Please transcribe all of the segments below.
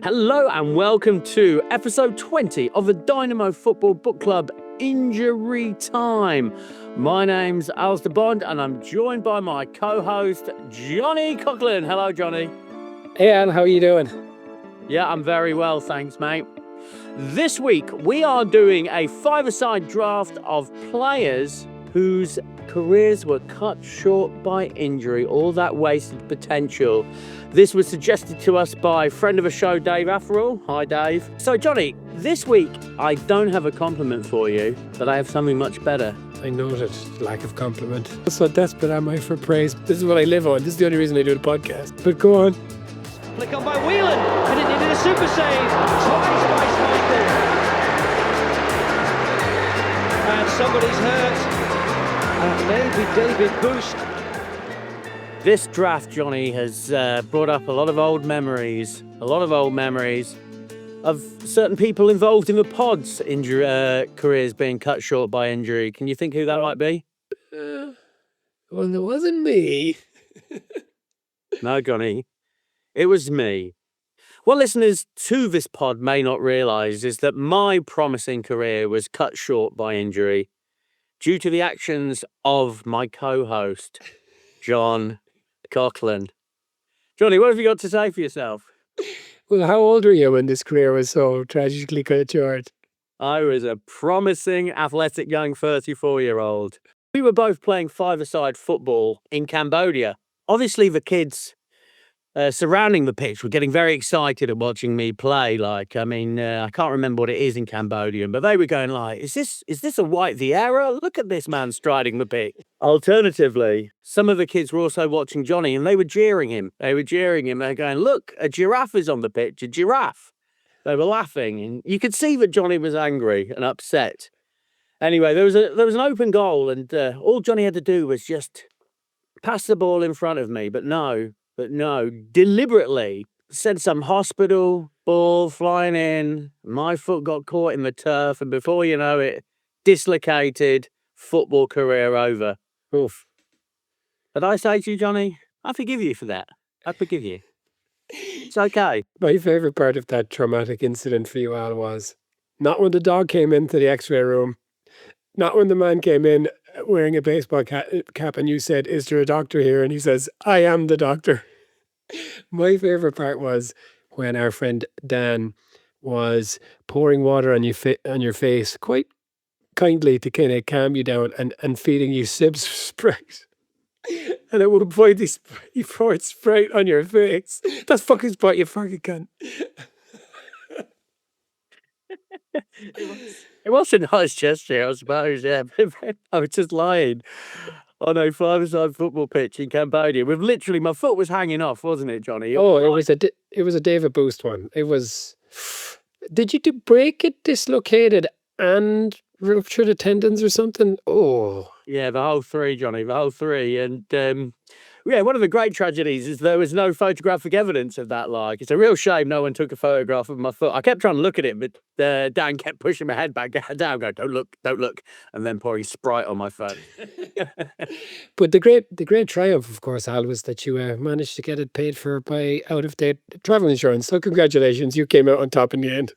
Hello and welcome to episode 20 of the Dynamo Football Book Club Injury Time. My name's Alistair Bond and I'm joined by my co-host Johnny Coughlin. Hello, Johnny. Hey, Al, how are you doing? Yeah, I'm very well, thanks, mate. This week we are doing a five-a-side draft of players whose careers were cut short by injury, all that wasted potential. This was suggested to us by friend of the show, Dave Afferall. Hi, Dave. So, Johnny, this week I don't have a compliment for you, but I have something much better. I noted lack of compliment. So desperate am I for praise. This is what I live on. This is the only reason I do the podcast. But go on. Flick on by Whelan, and it needed a super save. Twice by Schmeichel. And somebody's hurt. And maybe David Busst. This draft, Johnny, has brought up a lot of old memories of certain people involved in the pod's careers being cut short by injury. Can you think who that might be? Well, it wasn't me. No, Johnny, it was me. What listeners to this pod may not realise is that my promising career was cut short by injury due to the actions of my co-host, John Coughlin. Johnny, what have you got to say for yourself? Well, how old were you when this career was so tragically cut short? I was a promising, athletic young 34-year-old. We were both playing five-a-side football in Cambodia. Obviously, the kids surrounding the pitch were getting very excited at watching me play. I can't remember what it is in Cambodian, but they were going like, is this a White Vieira? Look at this man striding the pitch. Alternatively, some of the kids were also watching Johnny and they were jeering him. They're going, look, a giraffe is on the pitch, a giraffe. They were laughing and you could see that Johnny was angry and upset. Anyway, there was an open goal and all Johnny had to do was just pass the ball in front of me, but no, deliberately sent some hospital ball flying in. My foot got caught in the turf, and before you know it, dislocated, football career over. Oof. But I say to you, Johnny, I forgive you for that. I forgive you. It's okay. My favourite part of that traumatic incident for you, Al, was not when the dog came into the x-ray room, not when the man came in wearing a baseball cap and you said, is there a doctor here? And he says, I am the doctor. My favourite part was when our friend Dan was pouring water on your face quite kindly to kind of calm you down and feeding you sibs of Sprite. And at one point he poured Sprite on your face. That's fucking Sprite, you fucking cunt. It was a nice gesture, I suppose, yeah. I was just lying on a five-a-side football pitch in Cambodia with literally my foot was hanging off, wasn't it, Johnny? Oh, it was a David Busst one. It was. Did you break it, dislocated, and ruptured the tendons or something? Oh, yeah, the whole three, Johnny, the whole three, and yeah, one of the great tragedies is there was no photographic evidence of that. It's a real shame no one took a photograph of my foot. I kept trying to look at it, but Dan kept pushing my head back down, going, don't look, and then pouring Sprite on my phone. But the great triumph, of course, Al, was that you managed to get it paid for by out-of-date travel insurance. So congratulations, you came out on top in the end.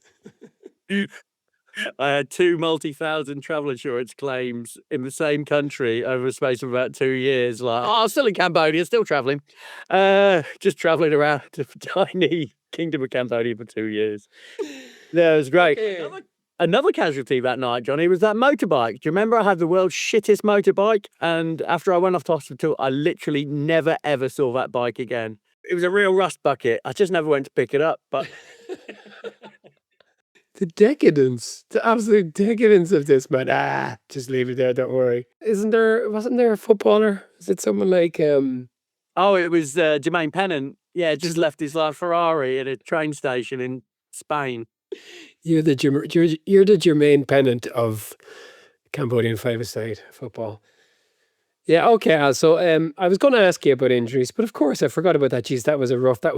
I had 2 multi-thousand travel insurance claims in the same country over a space of about 2 years. Still in Cambodia, still travelling. Just travelling around the tiny kingdom of Cambodia for 2 years. Yeah, it was great. Okay. Another casualty that night, Johnny, was that motorbike. Do you remember I had the world's shittest motorbike? And after I went off to hospital, I literally never, ever saw that bike again. It was a real rust bucket. I just never went to pick it up, but... The absolute decadence of this, man. Just leave it there, don't worry. Wasn't there a footballer? Is it someone like Oh, it was Jermaine Pennant. Yeah, just left his Ferrari at a train station in Spain. You're the Jermaine Pennant of Cambodian five-a-side football. Yeah, okay. So I was going to ask you about injuries, but of course I forgot about that. Geez, that was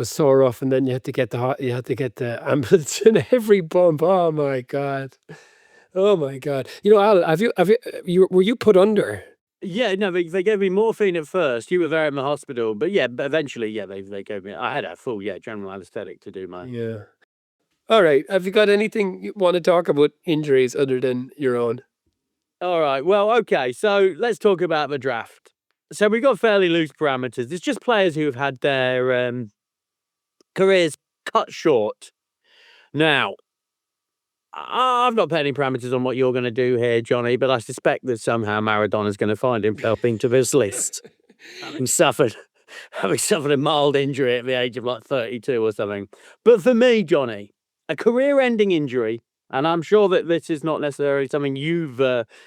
so rough, and then you had to get the ambulance in every bump. Oh my god. You know, Al, were you put under? Yeah, no, they gave me morphine at first. You were there in the hospital, but eventually, they gave me. I had a full general anaesthetic to do my. Yeah. All right. Have you got anything you want to talk about injuries other than your own? All right. Well, okay. So let's talk about the draft. So we've got fairly loose parameters. It's just players who have had their careers cut short. Now, I've not put any parameters on what you're going to do here, Johnny, but I suspect that somehow Maradona's going to find himself into this list. having suffered a mild injury at the age of like 32 or something. But for me, Johnny, a career-ending injury, and I'm sure that this is not necessarily something you've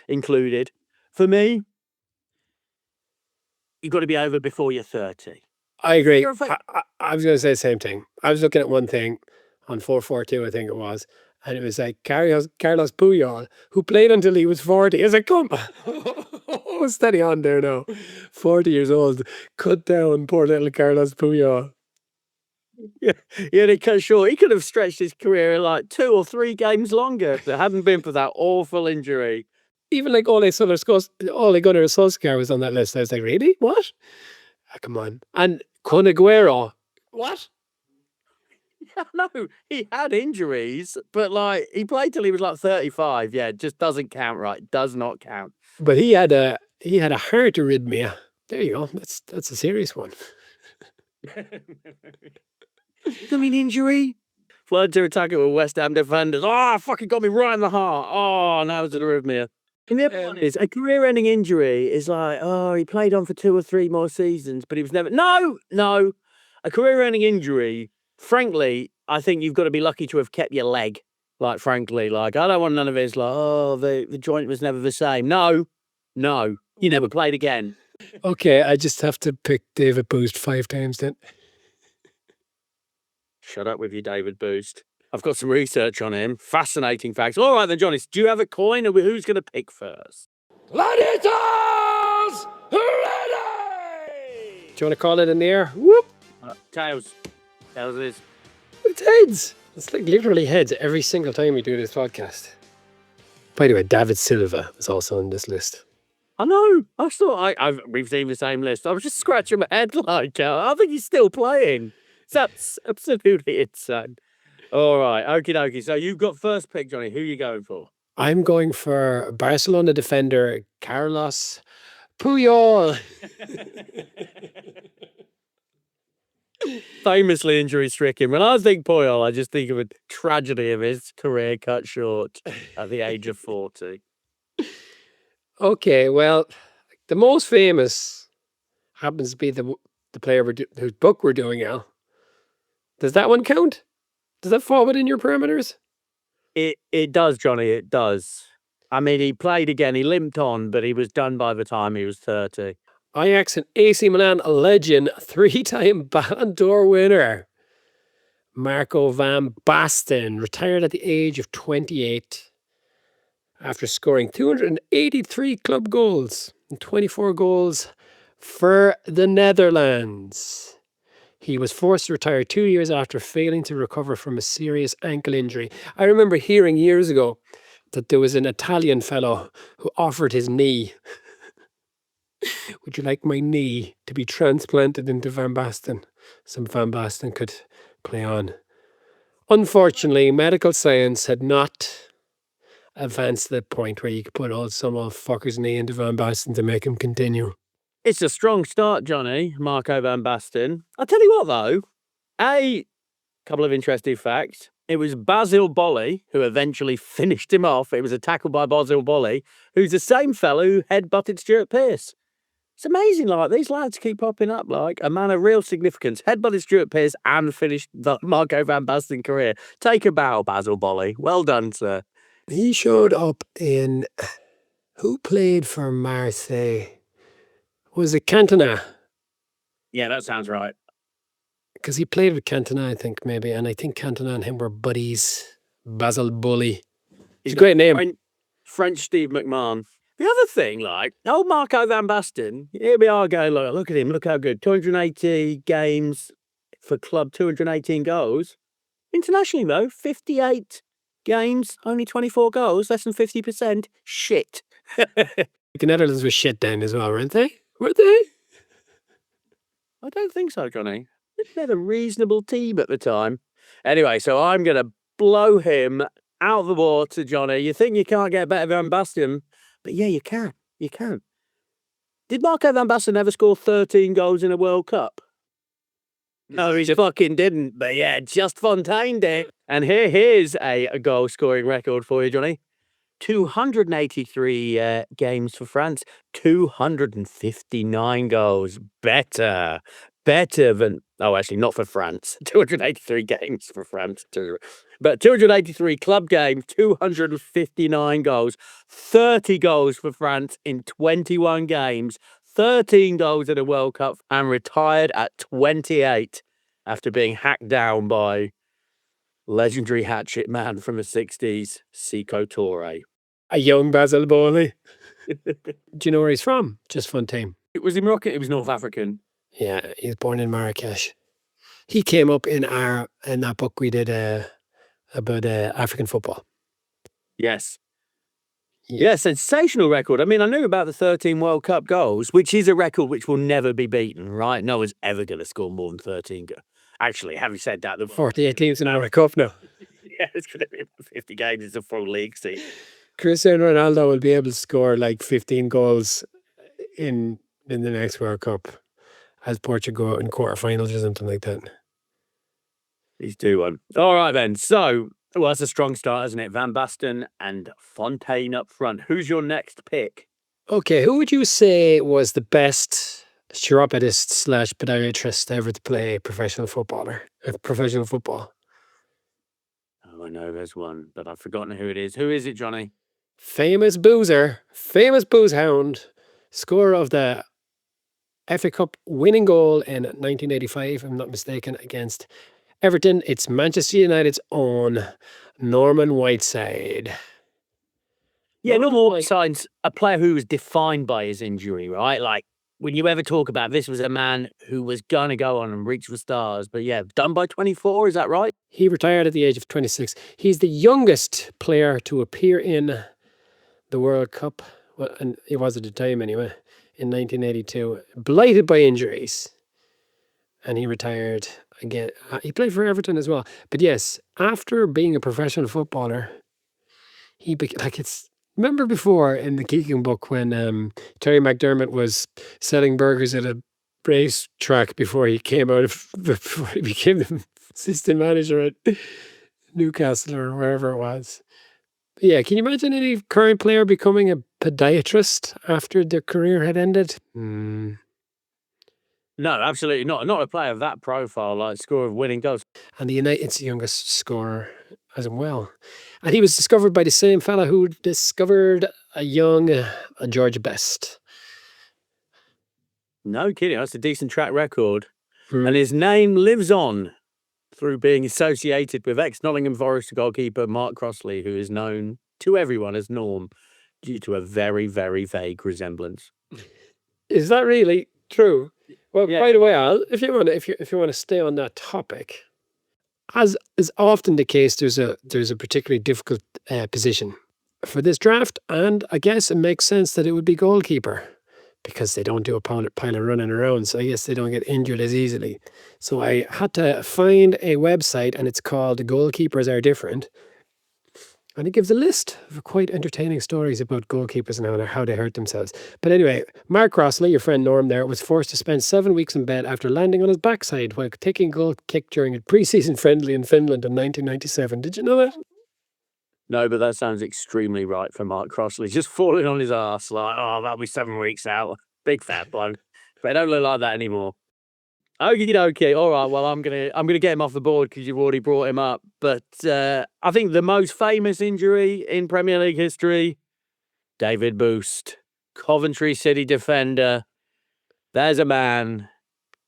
included. For me, you've got to be over before you're 30. I agree. You're a fa- I was going to say the same thing. I was looking at one thing on 442, I think it was, and it was like Carlos Puyol, who played until he was 40. I was like, come on, steady on there now. 40 years old, cut down poor little Carlos Puyol. Yeah, they cut short. He could have stretched his career like 2 or 3 games longer if it hadn't been for that awful injury. Even like Ole Gunnar Solskjaer was on that list. I was like, really? What? Ah, come on. And Kun Aguero. What? Yeah, no, he had injuries, but like he played till he was like 35. Yeah, it just doesn't count, right? Does not count. But he had a heart arrhythmia. There you go. That's a serious one. I mean, injury. Floods are attacking with West Ham defenders. Oh, fucking got me right in the heart. Oh, now it's an arrhythmia. And the other one is a career-ending injury is like, oh, he played on for 2 or 3 more seasons, but he was never. No. A career-ending injury, frankly, I think you've got to be lucky to have kept your leg. Like, frankly, like, I don't want none of this, like, oh, the joint was never the same. No, you never played again. Okay, I just have to pick David Busst 5 times then. Shut up with you, David Busst. I've got some research on him. Fascinating facts. All right then, Johnny, do you have a coin or who's going to pick first? Gladiators! Ready! Do you want to call it in the air? Whoop! Tails. Tails it is. It's heads. It's like literally heads every single time we do this podcast. By the way, David Silva is also on this list. I know. I thought we've seen the same list. I was just scratching my head like, I think he's still playing. That's absolutely insane. All right, okie dokie. So you've got first pick, Johnny. Who are you going for? I'm going for Barcelona defender Carlos Puyol. Famously injury-stricken. When I think Puyol, I just think of a tragedy of his career cut short at the age of 40. Okay, well, the most famous happens to be the player whose book we're doing, Al. Does that one count? Does that fall within your parameters? It does, Johnny, it does. I mean, he played again, he limped on, but he was done by the time he was 30. Ajax and AC Milan legend, 3-time Ballon d'Or winner. Marco van Basten retired at the age of 28 after scoring 283 club goals and 24 goals for the Netherlands. He was forced to retire 2 years after failing to recover from a serious ankle injury. I remember hearing years ago that there was an Italian fellow who offered his knee. Would you like my knee to be transplanted into Van Basten so Van Basten could play on? Unfortunately, medical science had not advanced to the point where you could put some old fucker's knee into Van Basten to make him continue. It's a strong start, Johnny, Marco van Basten. I'll tell you what, though. A couple of interesting facts. It was Basil Bolly who eventually finished him off. It was a tackle by Basil Bolly, who's the same fellow who headbutted Stuart Pearce. It's amazing, like, these lads keep popping up, like, a man of real significance. Headbutted Stuart Pearce and finished the Marco van Basten career. Take a bow, Basil Bolly. Well done, sir. He showed up in... Who played for Marseille? Was it Cantona? Yeah, that sounds right. Because he played with Cantona, I think, maybe. And I think Cantona and him were buddies. Basil Bolly. It's a great name. French Steve McMahon. The other thing, like, old Marco van Basten, here we are going, look at him, look how good. 280 games for club, 218 goals. Internationally, though, 58 games, only 24 goals, less than 50%. Shit. The Netherlands were shit down as well, weren't they? Were they? I don't think so, Johnny. They had a reasonable team at the time. Anyway, so I'm going to blow him out of the water, Johnny. You think you can't get better than Van Basten, but yeah, you can. You can. Did Marco Van Basten ever score 13 goals in a World Cup? No, he fucking didn't. But yeah, just Fontaine did. And here's a goal-scoring record for you, Johnny. 283 games for France, 259 goals. Better than, oh, actually, not for France. 283 games for France, but 283 club games, 259 goals, 30 goals for France in 21 games, 13 goals in a World Cup, and retired at 28 after being hacked down by legendary hatchet man from the 60s, Sekou Touré. A young Basil Bowley. Do you know where he's from? Just Fontaine. Was he Moroccan? It was North African. Yeah, he was born in Marrakesh. He came up in that book we did about African football. Yes. Yeah, sensational record. I mean, I knew about the 13 World Cup goals, which is a record which will never be beaten, right? No one's ever going to score more than 13 goals. Actually, having said that, the 48 teams in our cup now. Yeah, it's going to be 50 games. It's a full league season. Cristiano Ronaldo will be able to score like 15 goals in the next World Cup as Portugal in quarterfinals or something like that. He's due one. All right, then. So, well, that's a strong start, isn't it? Van Basten and Fontaine up front. Who's your next pick? Okay, who would you say was the best chiropodist / podiatrist ever to play professional football? Oh, I know there's one, but I've forgotten who it is. Who is it, Johnny? Famous boozer, famous booze hound, scorer of the FA Cup winning goal in 1985, if I'm not mistaken, against Everton. It's Manchester United's own Norman Whiteside. Yeah, Norman Whiteside's a player who was defined by his injury, right? Like, when you ever talk about this was a man who was going to go on and reach the stars. But yeah, done by 24, is that right? He retired at the age of 26. He's the youngest player to appear in the World Cup, well, and he was at the time anyway, in 1982, blighted by injuries. And he retired again. He played for Everton as well. But yes, after being a professional footballer, remember before in the Geeking book when Terry McDermott was selling burgers at a racetrack before he became the assistant manager at Newcastle or wherever it was. Yeah, can you imagine any current player becoming a podiatrist after their career had ended? No, absolutely not. Not a player of that profile, like score of winning goals. And the United's the youngest scorer as well. And he was discovered by the same fella who discovered a young George Best. No kidding. That's a decent track record. And his name lives on through being associated with ex-Nottingham Forest goalkeeper Mark Crossley, who is known to everyone as Norm due to a very, very vague resemblance. Is that really true? Well, yeah. By the way, Al, if you want to stay on that topic, as is often the case, there's a particularly difficult position for this draft, and I guess it makes sense that it would be goalkeeper because they don't do a pile of running around, so I guess they don't get injured as easily. So I had to find a website, and it's called Goalkeepers Are Different. And it gives a list of quite entertaining stories about goalkeepers and how they hurt themselves. But anyway, Mark Crossley, your friend Norm there, was forced to spend 7 weeks in bed after landing on his backside while taking a goal kick during a pre-season friendly in Finland in 1997. Did you know that? No, but that sounds extremely right for Mark Crossley. Just falling on his arse like, oh, that'll be 7 weeks out. Big fat bloke. But I don't look like that anymore. Okie dokie. All right. Well, I'm gonna get him off the board because you've already brought him up. But I think the most famous injury in Premier League history, David Busst, Coventry City defender. There's a man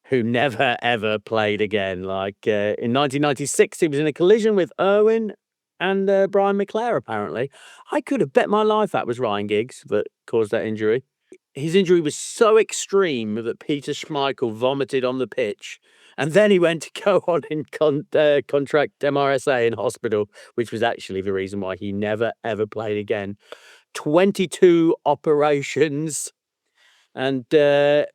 who never ever played again. Like in 1996, he was in a collision with Irwin and Brian McClare. Apparently, I could have bet my life that was Ryan Giggs that caused that injury. His injury was so extreme that Peter Schmeichel vomited on the pitch. And then he went to go on in contract MRSA in hospital, which was actually the reason why he never, ever played again. 22 operations. And a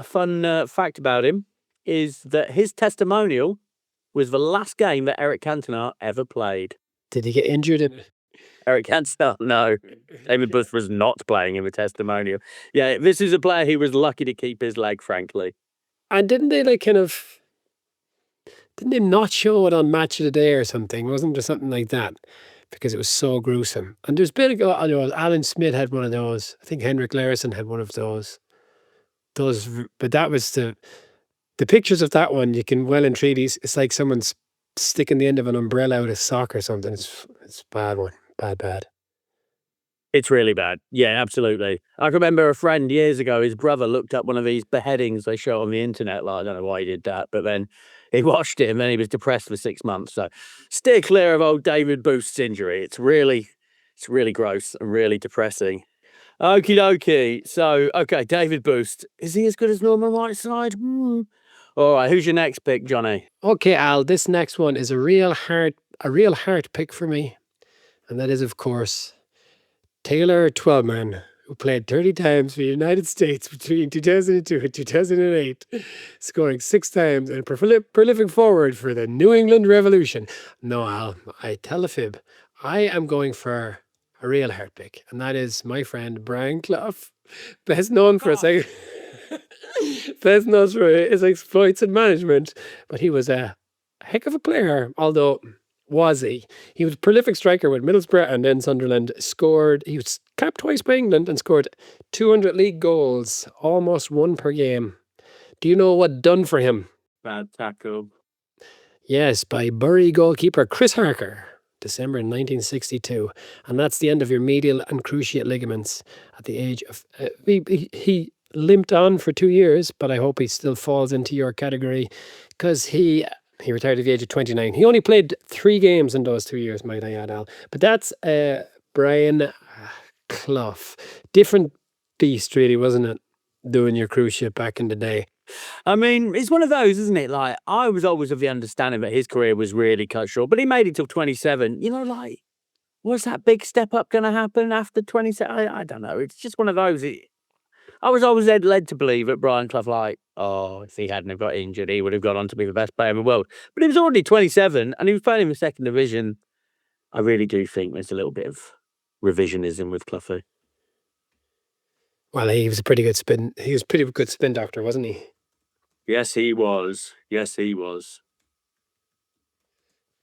fun fact about him is that his testimonial was the last game that Eric Cantona ever played. Did he get injured in it? Eric Cantona, no. David Busst was not playing in the testimonial. Yeah, this is a player who was lucky to keep his leg, frankly. And didn't they didn't they not show it on Match of the Day or something? Wasn't there something like that? Because it was so gruesome. And there's been Alan Smith had one of those. I think Henrik Larsson had one of those. But that was the pictures of that one. You can well and truly. It's like someone's sticking the end of an umbrella out of sock or something. It's a bad one. Bad. It's really bad. Yeah, absolutely. I can remember a friend years ago, his brother looked up one of these beheadings they show on the internet. Like, I don't know why he did that, but then he watched it and then he was depressed for 6 months. So steer clear of old David Boost's injury. It's really gross and really depressing. Okie dokie. So, okay, David Busst. Is he as good as Norman Whiteside? All right, who's your next pick, Johnny? Okay, Al, this next one is a real heart pick for me. And that is, of course, Taylor Twellman, who played 30 times for the United States between 2002 and 2008, scoring 6 times and a prolific forward for the New England Revolution. No, Al, I tell a fib. I am going for a real heart pick, and that is my friend Brian Clough, best known for his exploits in management, but he was a heck of a player, although was he? He was a prolific striker with Middlesbrough and then Sunderland. He was capped twice by England and scored 200 league goals, almost one per game. Do you know what done for him? Bad tackle. Yes, by Bury goalkeeper Chris Harker, December 1962. And that's the end of your medial and cruciate ligaments at the age of... he limped on for 2 years, but I hope he still falls into your category because he retired at the age of 29. He only played 3 games in those 2 years, might I add, Al. But that's Brian Clough. Different beast, really, wasn't it? Doing your cruise ship back in the day. I mean, it's one of those, isn't it? Like, I was always of the understanding that his career was really cut short, but he made it till 27. You know, like, was that big step up going to happen after 27? I don't know. It's just one of those. I was always led to believe that Brian Clough, like, if he hadn't have got injured, he would have gone on to be the best player in the world. But he was already 27 and he was playing in the second division. I really do think there's a little bit of revisionism with Cloughy. Well, he was a pretty good spin. He was a pretty good spin doctor, wasn't he? Yes, he was. Yes, he was.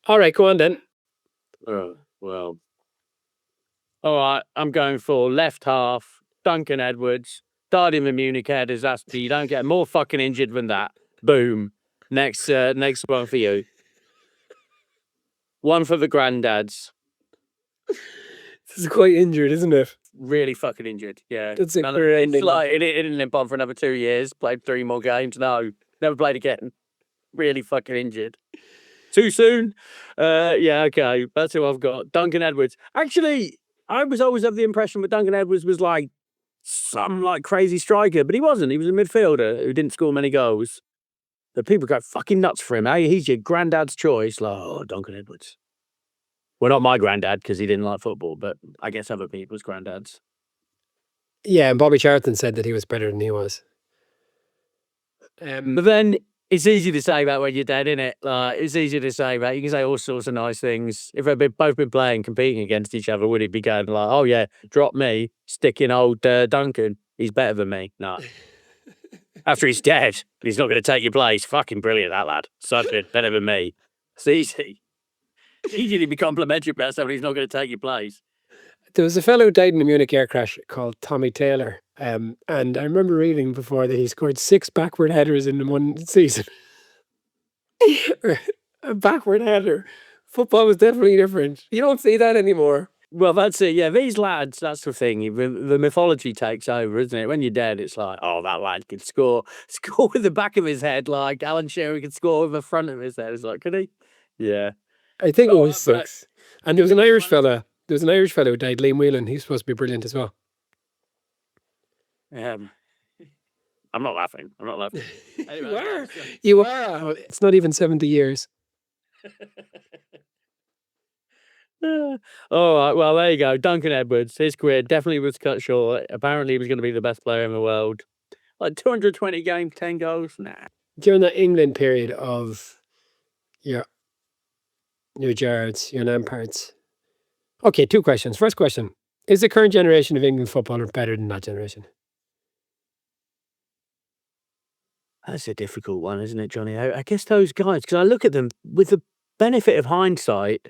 All right, go on then. Well. All right, I'm going for left half, Duncan Edwards. Died in the Munich air disaster. You don't get more fucking injured than that. Boom. Next one for you. One for the granddads. This is quite injured, isn't it? Really fucking injured. Yeah. That's a career ending. Like, it didn't limp on for another 2 years. Played 3 more games. No, never played again. Really fucking injured. Too soon? Yeah, okay. That's who I've got. Duncan Edwards. Actually, I was always of the impression that Duncan Edwards was like some like crazy striker, but he wasn't. He was a midfielder who didn't score many goals. The people go fucking nuts for him. Hey, he's your granddad's choice. Like, Duncan Edwards. Well, not my granddad because he didn't like football, but I guess other people's granddads. Yeah, and Bobby Charlton said that he was better than he was. But then it's easy to say that when you're dead, isn't it? Like, it's easy to say that. You can say all sorts of nice things. If they'd both been playing, competing against each other, would it be going like, oh yeah, drop me, stick in old Duncan. He's better than me. No. After he's dead, he's not going to take your place. Fucking brilliant, that lad. Such a better than me. It's easy. Easy to be complimentary about somebody who's not going to take your place. There was a fellow who died in a Munich air crash called Tommy Taylor. And I remember reading before that he scored 6 backward headers in one season. A backward header. Football was definitely different. You don't see that anymore. Well, that's it. Yeah, these lads, that's the thing. The mythology takes over, isn't it? When you're dead, it's like, oh, that lad could score with the back of his head, like Alan Shearer could score with the front of his head. It's like, could he? Yeah. I think it was 6. And there was an Irish fella. There was an Irish fellow who died, Liam Whelan. He's supposed to be brilliant as well. I'm not laughing. Anyway, You are. It's not even 70 years. All right, well, there you go. Duncan Edwards, his career definitely was cut short. Apparently, he was going to be the best player in the world. Like 220 games, 10 goals. Nah. During that England period of your Your Jarreds, your Lampards. Okay, 2 questions. First question. Is the current generation of England footballer better than that generation? That's a difficult one, isn't it, Johnny? I guess those guys, because I look at them with the benefit of hindsight.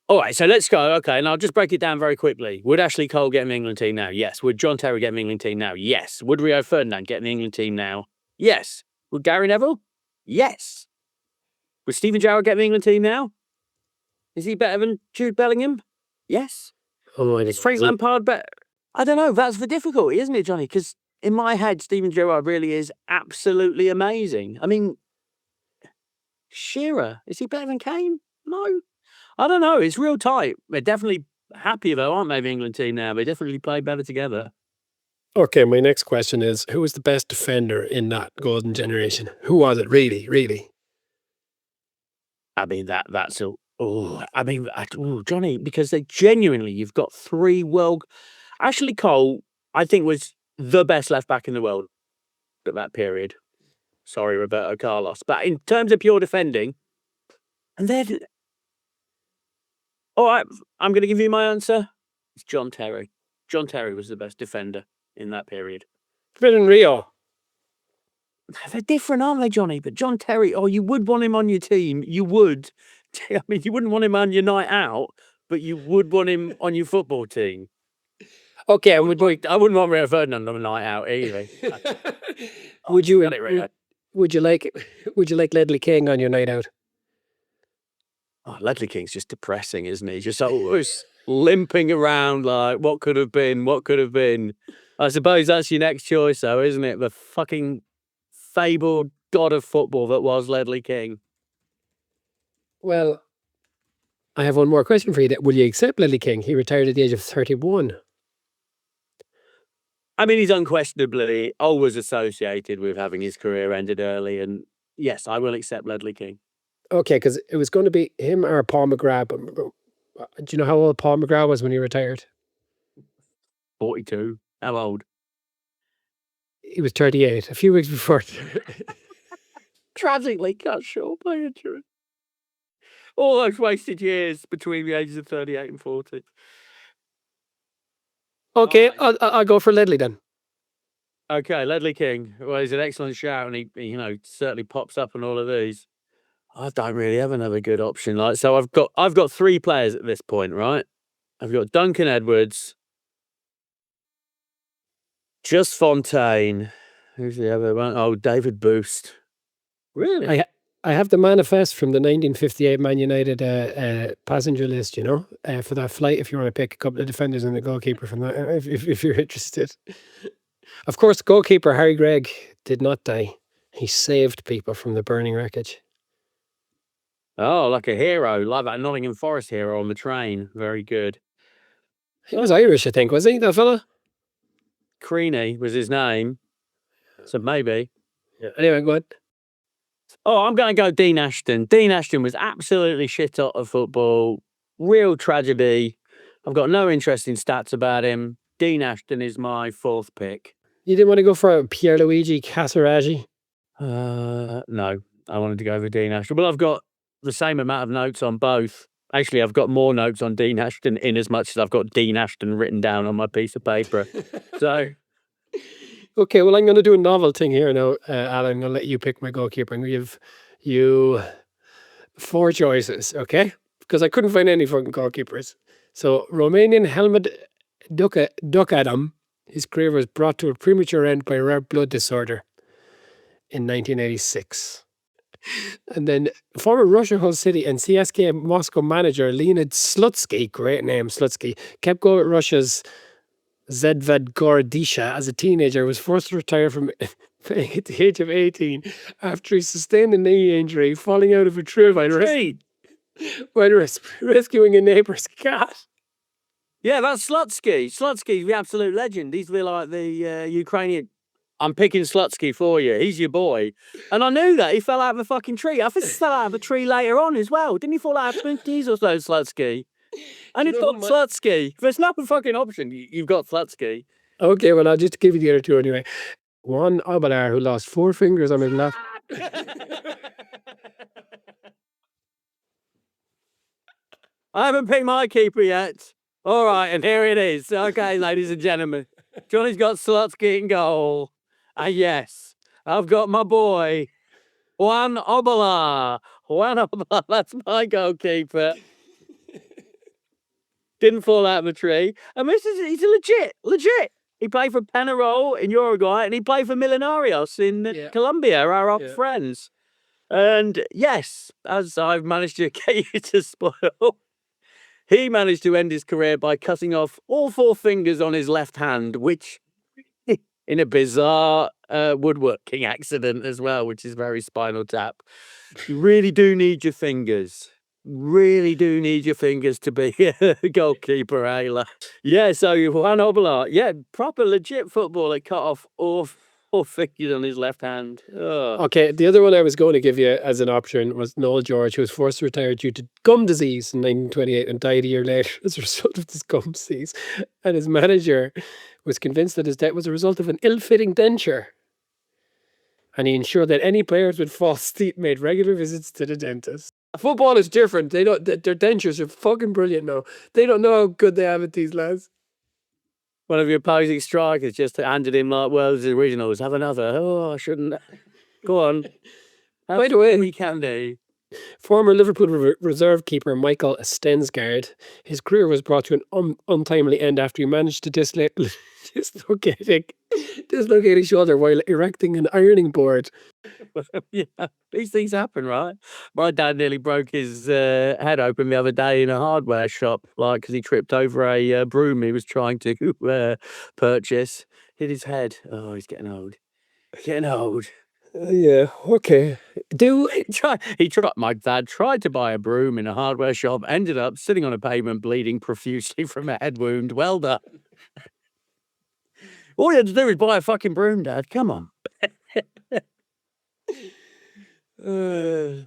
All right, so let's go. Okay, and I'll just break it down very quickly. Would Ashley Cole get an England team now? Yes. Would John Terry get an England team now? Yes. Would Rio Ferdinand get an England team now? Yes. Would Gary Neville? Yes. Would Steven Gerrard get an England team now? Is he better than Jude Bellingham? Yes. Oh, Is Frank Lampard better? I don't know. That's the difficulty, isn't it, Johnny? Because in my head, Steven Gerrard really is absolutely amazing. I mean, Shearer, is he better than Kane? No. I don't know. It's real tight. They're definitely happier, though, aren't they, the England team now? They definitely play better together. Okay, my next question is, who was the best defender in that golden generation? Who was it, really? I mean, that's a... Johnny, because they genuinely, you've got 3 world... Ashley Cole, I think, was the best left back in the world at that period. Sorry, Roberto Carlos. But in terms of pure defending, and then... All right, I'm going to give you my answer. It's John Terry. John Terry was the best defender in that period. Better than Rio. They're different, aren't they, Johnny? But John Terry, you would want him on your team. You would. I mean, you wouldn't want him on your night out, but you would want him on your football team. Okay, I wouldn't want Rio Ferdinand on a night out either. Would you like Ledley King on your night out? Oh, Ledley King's just depressing, isn't he? Just always limping around like, what could have been, what could have been. I suppose that's your next choice, though, isn't it? The fucking fabled god of football that was Ledley King. Well, I have one more question for you. Will you accept Ledley King? He retired at the age of 31. I mean, he's unquestionably always associated with having his career ended early. And yes, I will accept Ledley King. Okay, because it was going to be him or Paul McGrath. Do you know how old Paul McGrath was when he retired? 42. How old? He was 38, a few weeks before. Tragically cut short by injury. All those wasted years between the ages of 38 and 40. Okay, I'll go for Ledley then. Okay, Ledley King. Well, he's an excellent shout, and he certainly pops up on all of these. I don't really have another good option. So I've got 3 players at this point, right? I've got Duncan Edwards, Just Fontaine. Who's the other one? Oh, David Busst. Really? I have the manifest from the 1958 Man United passenger list, for that flight, if you want to pick a couple of defenders and the goalkeeper from that, if you're interested. Of course, goalkeeper Harry Gregg did not die. He saved people from the burning wreckage. Oh, like a hero, like that Nottingham Forest hero on the train. Very good. He was Irish, I think, was he, that fella? Creaney was his name. So maybe. Yeah. Anyway, go on. Oh, I'm going to go Dean Ashton. Dean Ashton was absolutely shit out of football. Real tragedy. I've got no interest in stats about him. Dean Ashton is my 4th pick. You didn't want to go for Pierluigi Casaraghi? No, I wanted to go for Dean Ashton. Well, I've got the same amount of notes on both. Actually, I've got more notes on Dean Ashton in as much as I've got Dean Ashton written down on my piece of paper. So... Okay, well, I'm going to do a novel thing here now, Alan. I'm going to let you pick my goalkeeper. I'm going to give you 4 choices, okay? Because I couldn't find any fucking goalkeepers. So, Romanian Helmut Dukadam, his career was brought to a premature end by rare blood disorder in 1986. And then former Russia Hull City and CSKA Moscow manager Leonid Slutsky, great name, Slutsky, kept going with Russia's Zvedgorodisha as a teenager, was forced to retire from playing at the age of 18 after he sustained a knee injury falling out of a tree while rescuing a neighbour's cat. Yeah, that's Slutsky. Slutsky's the absolute legend. He's like the Ukrainian. I'm picking Slutsky for you. He's your boy. And I knew that. He fell out of a fucking tree. I think he fell out of a tree later on as well. Didn't he fall out of 20s or so, Slutsky? And it's got Slutsky. If there's not a fucking option, you've got Slutsky. Okay, well, I'll just give you the other 2 anyway. Juan Abelard, who lost 4 fingers on his left. I haven't picked my keeper yet. All right, and here it is. Okay, ladies and gentlemen. Johnny's got Slutsky in goal. And yes, I've got my boy, Juan Obala. Juan Obala, that's my goalkeeper. Didn't fall out of the tree. And he's legit. He played for Penarol in Uruguay, and he played for Millonarios in Colombia, our old friends. And yes, as I've managed to get you to spoil, he managed to end his career by cutting off all 4 fingers on his left hand, which in a bizarre woodworking accident as well, which is very Spinal Tap. You really do need your fingers. Really do need your fingers to be a goalkeeper, Ayla. Yeah, so Juan Obala, yeah, proper legit footballer, cut off all 4 fingers on his left hand. Ugh. Okay, the other one I was going to give you as an option was Noel George, who was forced to retire due to gum disease in 1928 and died a year later as a result of this gum disease. And his manager was convinced that his death was a result of an ill-fitting denture. And he ensured that any players with false teeth made regular visits to the dentist. Football is different. They don't. Their dentures are fucking brilliant now. They don't know how good they have it, these lads. One of your opposing strikers just handed him like world's originals. Have another. Oh, I shouldn't. Go on. By the way, we can do. Former Liverpool reserve keeper Michael Stensgaard, his career was brought to an untimely end after he managed to dislocate his shoulder while erecting an ironing board. Yeah, these things happen, right? My dad nearly broke his head open the other day in a hardware shop, like because he tripped over a broom he was trying to purchase. Hit his head. Oh, he's getting old. Getting old. Yeah, okay. My dad tried to buy a broom in a hardware shop, ended up sitting on a pavement bleeding profusely from a head wound. Well done. All you had to do is buy a fucking broom, Dad. Come on. There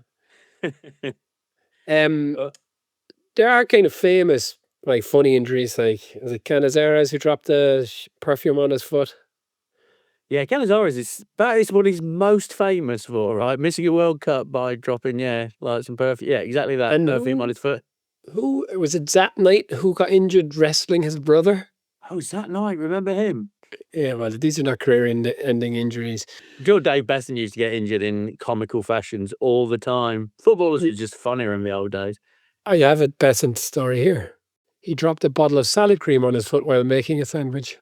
are kind of famous, like, funny injuries, like, is it Canizares who dropped the perfume on his foot? Yeah, Canizares that is what he's most famous for, right? Missing a World Cup by dropping, like some perfume. Yeah, exactly that. And perfume on his foot. Who was it? Zat Knight who got injured wrestling his brother? Oh, Zat Knight, remember him? Yeah, well, these are not career-ending injuries. Joe Dave Besson used to get injured in comical fashions all the time. Footballers were just funnier in the old days. I have a Besson story here. He dropped a bottle of salad cream on his foot while making a sandwich.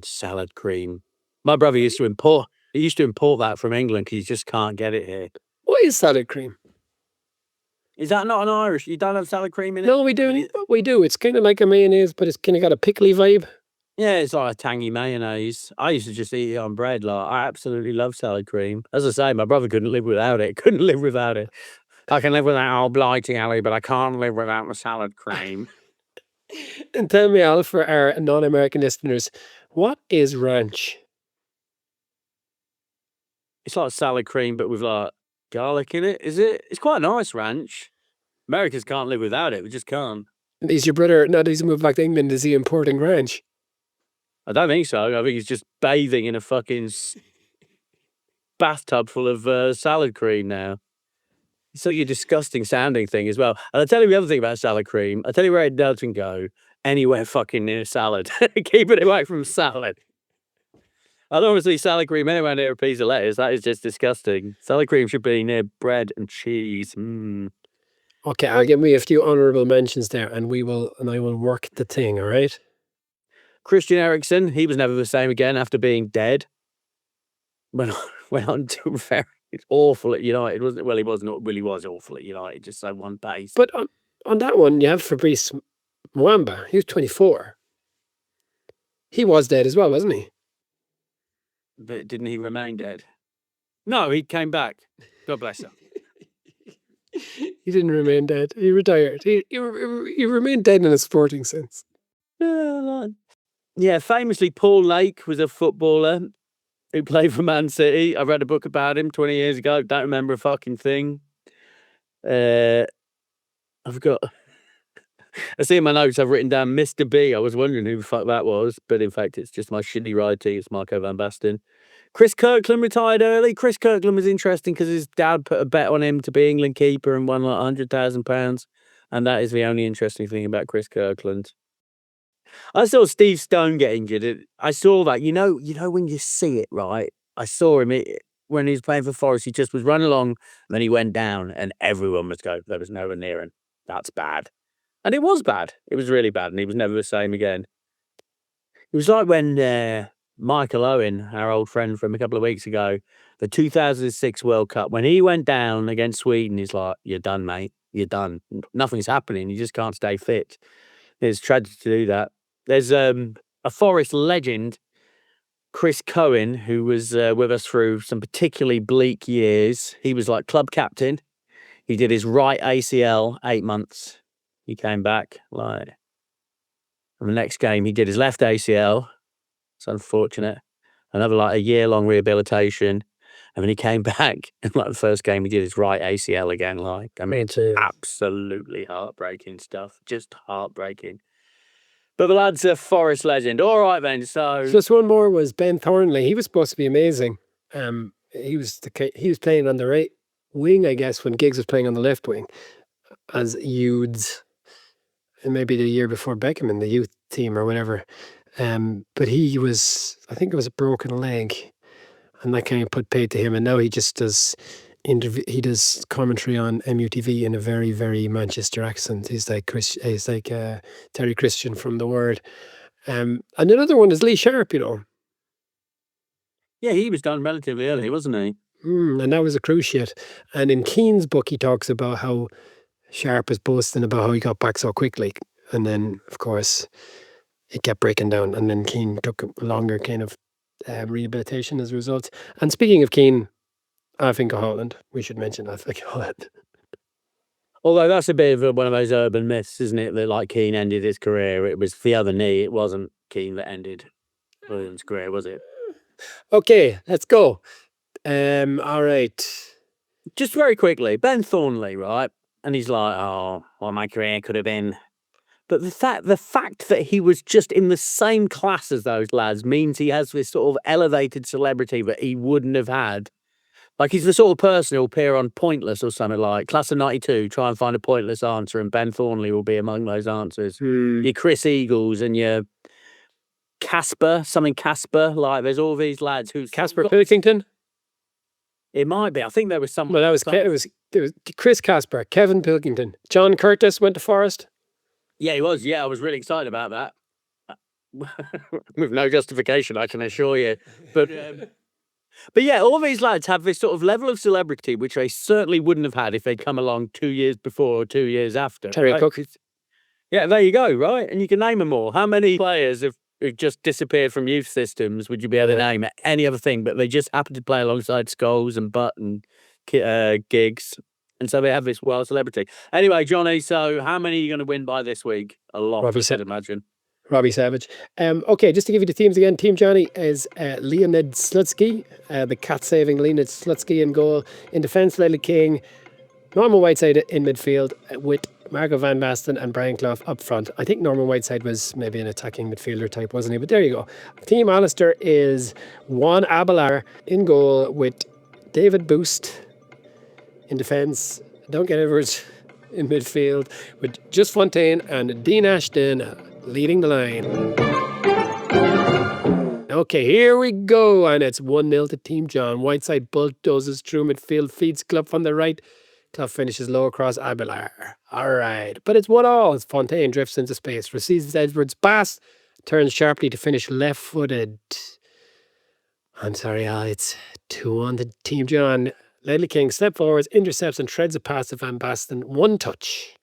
Salad cream. My brother used to import that from England because you just can't get it here. What is salad cream? Is that not an Irish? You don't have salad cream in it? No, we do. We do. It's kind of like a mayonnaise, but it's kind of got a pickly vibe. Yeah, it's like a tangy mayonnaise. I used to just eat it on bread. Like, I absolutely love salad cream. As I say, my brother couldn't live without it. I can live without old blighty alley, but I can't live without the salad cream. And tell me, Al, for our non-American listeners, what is ranch? It's like salad cream, but with like garlic in it, is it? It's quite nice, ranch. Americans can't live without it. We just can't. Is your brother, now that he's moved back to England, is he importing ranch? I don't think so. I think he's just bathing in a fucking bathtub full of salad cream now. It's such a disgusting sounding thing as well. And I'll tell you the other thing about salad cream. I'll tell you where it doesn't go. Anywhere fucking near salad. Keep it away from salad. I don't want to see salad cream anywhere near a piece of lettuce. That is just disgusting. Salad cream should be near bread and cheese. Okay, I'll give me a few honourable mentions there, and I will work the thing, all right? Christian Eriksen, he was never the same again after being dead. Went on to very awful at United, wasn't it? Well, he was awful at United, just so one pace. But on that one, you have Fabrice Mwamba. He was 24. He was dead as well, wasn't he? But didn't he remain dead? No, he came back. God bless him. He didn't remain dead. He retired. He remained dead in a sporting sense. Yeah, famously, Paul Lake was a footballer who played for Man City. I read a book about him 20 years ago. Don't remember a fucking thing. I've got... I see in my notes I've written down Mr. B. I was wondering who the fuck that was, but in fact it's just my shitty writing. It's Marco van Basten. Chris Kirkland retired early. Chris Kirkland was interesting because his dad put a bet on him to be England keeper and won like £100,000. And that is the only interesting thing about Chris Kirkland. I saw Steve Stone get injured. I saw that. You know when you see it, right? I saw him when he was playing for Forest. He just was running along, and then he went down, and everyone was going, there was no one near him. That's bad. And it was bad. It was really bad, and he was never the same again. It was like when Michael Owen, our old friend from a couple of weeks ago, the 2006 World Cup, when he went down against Sweden, he's like, you're done, mate. You're done. Nothing's happening. You just can't stay fit. It's tragic to do that. There's a Forest legend, Chris Cohen, who was with us through some particularly bleak years. He was like club captain. He did his right ACL 8 months. He came back and the next game he did his left ACL. It's unfortunate. Another a year-long rehabilitation. And then he came back and the first game he did his right ACL again. Absolutely heartbreaking stuff. Just heartbreaking. But the lad's a Forest legend. All right then. So just one more was Ben Thornley. He was supposed to be amazing. He was playing on the right wing, I guess, when Giggs was playing on the left wing as youths, and maybe the year before Beckham in the youth team or whatever. But he was, I think it was a broken leg, and that kind of put paid to him. And now he just does commentary on MUTV in a very, very Manchester accent. He's like Terry Christian from The Word. And another one is Lee Sharp, Yeah, he was done relatively early, wasn't he? And that was a cruciate. And in Keane's book, he talks about how Sharp is boasting about how he got back so quickly. And then, of course, it kept breaking down. And then Keane took a longer kind of rehabilitation as a result. And speaking of Keane, I think of Holland. We should mention I think Holland. Although that's a bit of one of those urban myths, isn't it? That Keane ended his career. It was the other knee. It wasn't Keane that ended Williams' career, was it? Okay, let's go. All right. Just very quickly, Ben Thornley, right? And he's like, oh, well, my career could have been. But the fact that he was just in the same class as those lads means he has this sort of elevated celebrity that he wouldn't have had. He's the sort of person who'll appear on Pointless or something like Class of 92, try and find a pointless answer, and Ben Thornley will be among those answers. Your Chris Eagles and your Casper. There's all these lads who's Casper Pilkington? It might be. I think there was some. Well, it was Chris Casper, Kevin Pilkington. John Curtis went to Forest. Yeah, he was. Yeah, I was really excited about that. With no justification, I can assure you. But yeah, all these lads have this sort of level of celebrity which they certainly wouldn't have had if they'd come along 2 years before or 2 years after. Terry Cook. Yeah, there you go, right? And you can name them all. How many players have just disappeared from youth systems would you be able to name any other thing? But they just happen to play alongside Scholes and Butt and Giggs. And so they have this wild celebrity. Anyway, Johnny, so how many are you going to win by this week? A lot, I'd imagine. Robbie Savage. Okay, just to give you the teams again. Team Johnny is Leonid Slutsky, the cat-saving Leonid Slutsky in goal. In defence, Ledley King. Norman Whiteside in midfield with Marco Van Basten and Brian Clough up front. I think Norman Whiteside was maybe an attacking midfielder type, wasn't he? But there you go. Team Alistair is Juan Abelar in goal with David Busst in defence. Duncan Edwards in midfield with Just Fontaine and Dean Ashton leading the line. Okay, here we go. And it's 1-0 to Team John. Whiteside bulldozes through midfield, feeds Clough on the right. Clough finishes low across Abelar. All right. But it's 1-1 as Fontaine drifts into space, receives Edwards' pass, turns sharply to finish left-footed. I'm sorry, Al. It's 2-1 to Team John. Ledley King steps forwards, intercepts and treads a pass to Van Basten. One touch.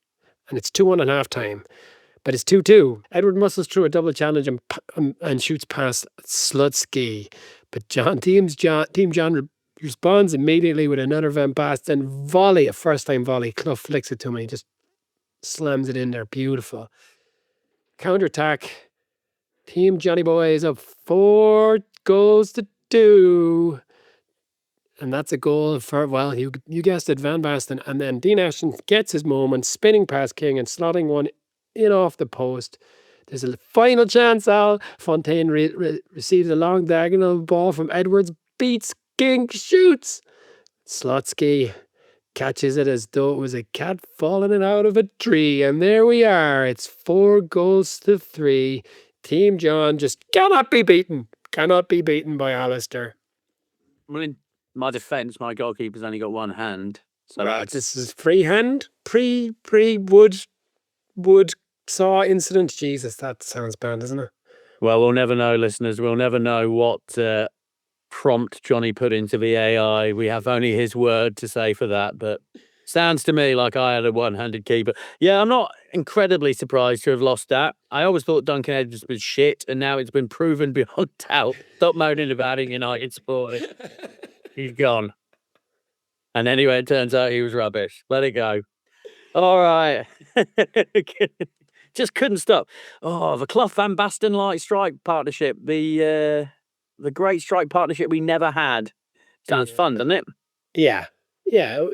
And it's 2-1 at half-time. But it's 2-2. Edward muscles through a double challenge and shoots past Slutsky. But Team John responds immediately with another Van Basten volley, a first-time volley. Clough flicks it to me, just slams it in there. Beautiful. Counter-attack. Team Johnny Boy is up 4-2. And that's a goal for, well, you guessed it, Van Basten. And then Dean Ashton gets his moment, spinning past King and slotting one in off the post. There's a final chance, Al. Fontaine receives a long diagonal ball from Edwards, beats King, shoots. Slutsky catches it as though it was a cat falling out of a tree. And there we are. It's 4-3. Team John just cannot be beaten. Cannot be beaten by Alistair. Well, in my defence, my goalkeeper's only got one hand. So Right, this is freehand, wood saw incident. Jesus, that sounds bad, doesn't it? well, we'll never know, listeners. We'll never know what prompt Johnny put into the AI. We have only his word to say for that, but sounds to me like I had a one-handed keeper. Yeah, I'm not incredibly surprised to have lost that. I always thought Duncan Edwards was shit, and now it's been proven beyond doubt. Stop moaning about it, United supporter. He's gone. And anyway, it turns out he was rubbish. Let it go. All right. Just couldn't stop. Oh, the Clough Van Basten light strike partnership. The great strike partnership we never had. Sounds fun, doesn't it? Yeah,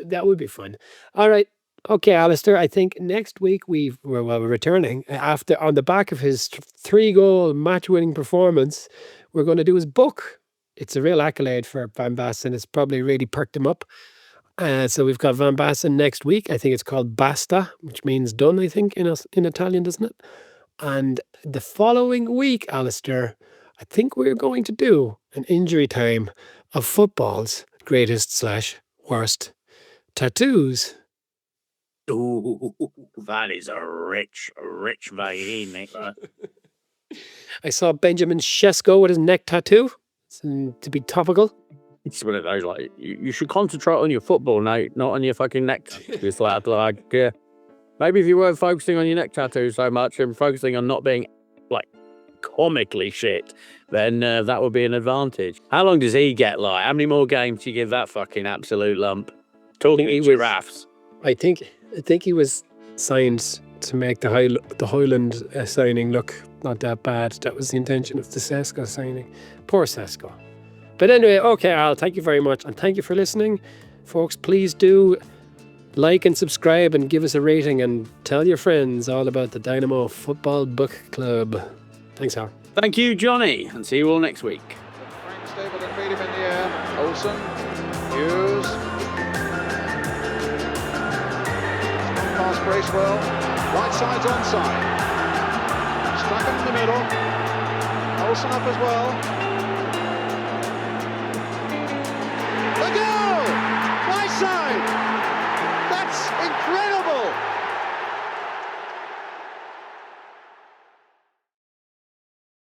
that would be fun. All right. Okay, Alistair, I think next week we're returning after on the back of his 3-goal match-winning performance. We're going to do his book. It's a real accolade for Van Basten. It's probably really perked him up. So we've got Van Basten next week. I think it's called Basta, which means done, I think, in Italian, doesn't it? And the following week, Alistair, I think we're going to do an injury time of football's greatest/worst tattoos. Ooh, that is a rich vein, mate. I saw Benjamin Shesko with his neck tattoo. To be topical. It's one of those, like, you should concentrate on your football, Nate, not on your fucking neck tattoos. like, maybe if you weren't focusing on your neck tattoo so much and focusing on not being, like, comically shit, then that would be an advantage. How long does he get, like? How many more games do you give that fucking absolute lump? Talking giraffes. I think he was signed to make the Highland signing look not that bad. That was the intention of the Sesko signing. Poor Sesko. But anyway, okay, Al, thank you very much. And thank you for listening. Folks, please do like and subscribe and give us a rating and tell your friends all about the Dynamo Football Book Club. Thanks, Al. Thank you, Johnny, and see you all next week. Frank stable and feed him in the air. Olsen, Hughes. Pass Bracewell. Right side's onside. Struck him in the middle. Olsen up as well.